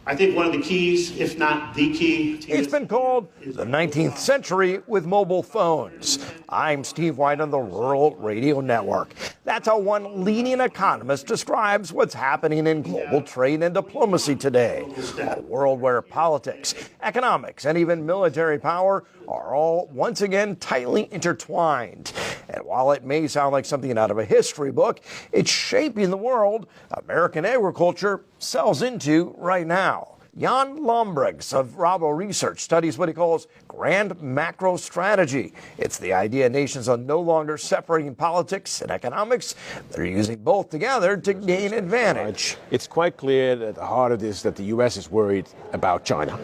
I think one of the keys, if not the key, it's been called the 19th century with mobile phones. I'm Steve White on the Rural Radio Network. That's how one leading economist describes what's happening in global trade and diplomacy today. A world where politics, economics, and even military power are all once again tightly intertwined. And while it may sound like something out of a history book, it's shaping the world American agriculture sells into right now. Jan Lombrigs of Rabo Research studies what he calls grand macro strategy. It's the idea nations are no longer separating politics and economics. They're using both together to gain advantage. It's quite clear that at the heart of this that the U.S. is worried about China.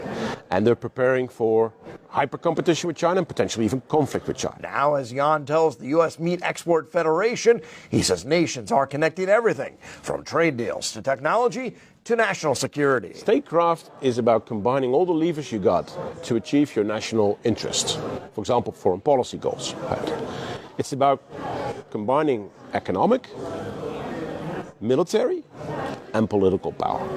And they're preparing for hyper-competition with China and potentially even conflict with China. Now, as Jan tells the U.S. Meat Export Federation, he says nations are connecting everything from trade deals to technology to national security. Statecraft is about combining all the levers you got to achieve your national interests. For example, foreign policy goals. Right? It's about combining economic, military, and political power.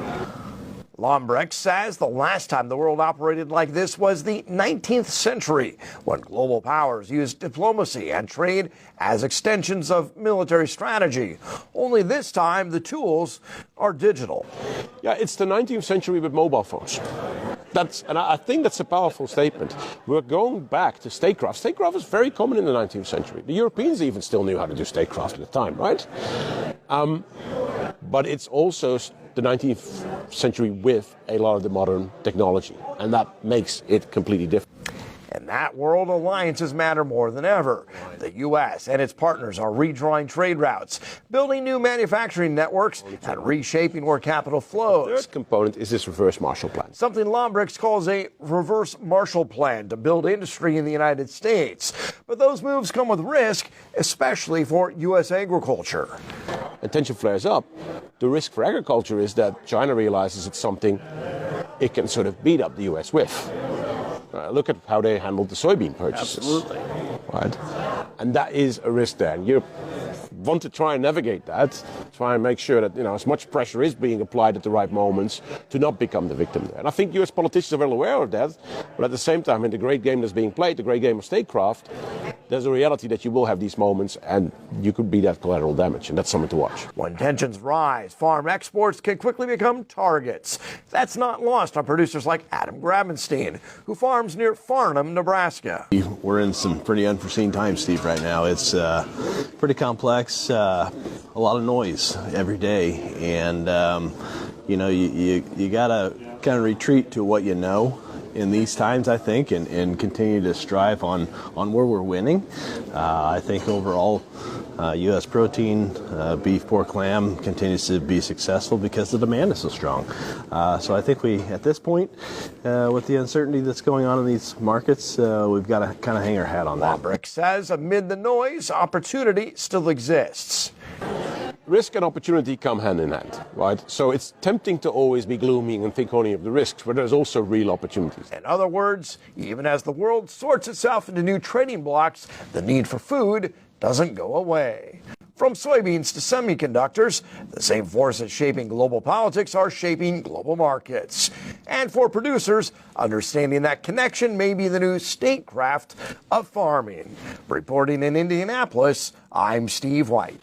Lombrigs says the last time the world operated like this was the 19th century, when global powers used diplomacy and trade as extensions of military strategy. Only this time, the tools are digital. Yeah, it's the 19th century with mobile phones. And I think that's a powerful statement. We're going back to statecraft. Statecraft was very common in the 19th century. The Europeans even still knew how to do statecraft at the time, right? But it's also the 19th century with a lot of the modern technology, and that makes it completely different. In that world, alliances matter more than ever. The U.S. and its partners are redrawing trade routes, building new manufacturing networks, and reshaping where capital flows. The third component is this reverse Marshall Plan. Something Lombrigs calls a reverse Marshall Plan to build industry in the United States. But those moves come with risk, especially for U.S. agriculture. And tension flares up. The risk for agriculture is that China realizes it's something it can sort of beat up the U.S. with. Look at how they handled the soybean purchases. Absolutely. Right? And that is a risk there. And you want to try and navigate that, try and make sure that as much pressure is being applied at the right moments to not become the victim there. And I think U.S. politicians are well aware of that, but at the same time, in the great game that's being played, the great game of statecraft, there's a reality that you will have these moments and you could be that collateral damage, and that's something to watch. When tensions rise, farm exports can quickly become targets. That's not lost on producers like Adam Grabenstein, who farms near Farnham, Nebraska. We're in some pretty unforeseen times, Steve, right now. It's pretty complex, a lot of noise every day, and you gotta kind of retreat to what you know in these times, I think, and continue to strive on where we're winning. I think overall, U.S. protein, beef, pork, lamb continues to be successful because the demand is so strong. So I think we, at this point, with the uncertainty that's going on in these markets, we've got to kind of hang our hat on that. Lombrigs says amid the noise, opportunity still exists. Risk and opportunity come hand in hand, right? So it's tempting to always be gloomy and think only of the risks, but there's also real opportunities. In other words, even as the world sorts itself into new trading blocks, the need for food doesn't go away. From soybeans to semiconductors, the same forces shaping global politics are shaping global markets. And for producers, understanding that connection may be the new statecraft of farming. Reporting in Indianapolis, I'm Steve White.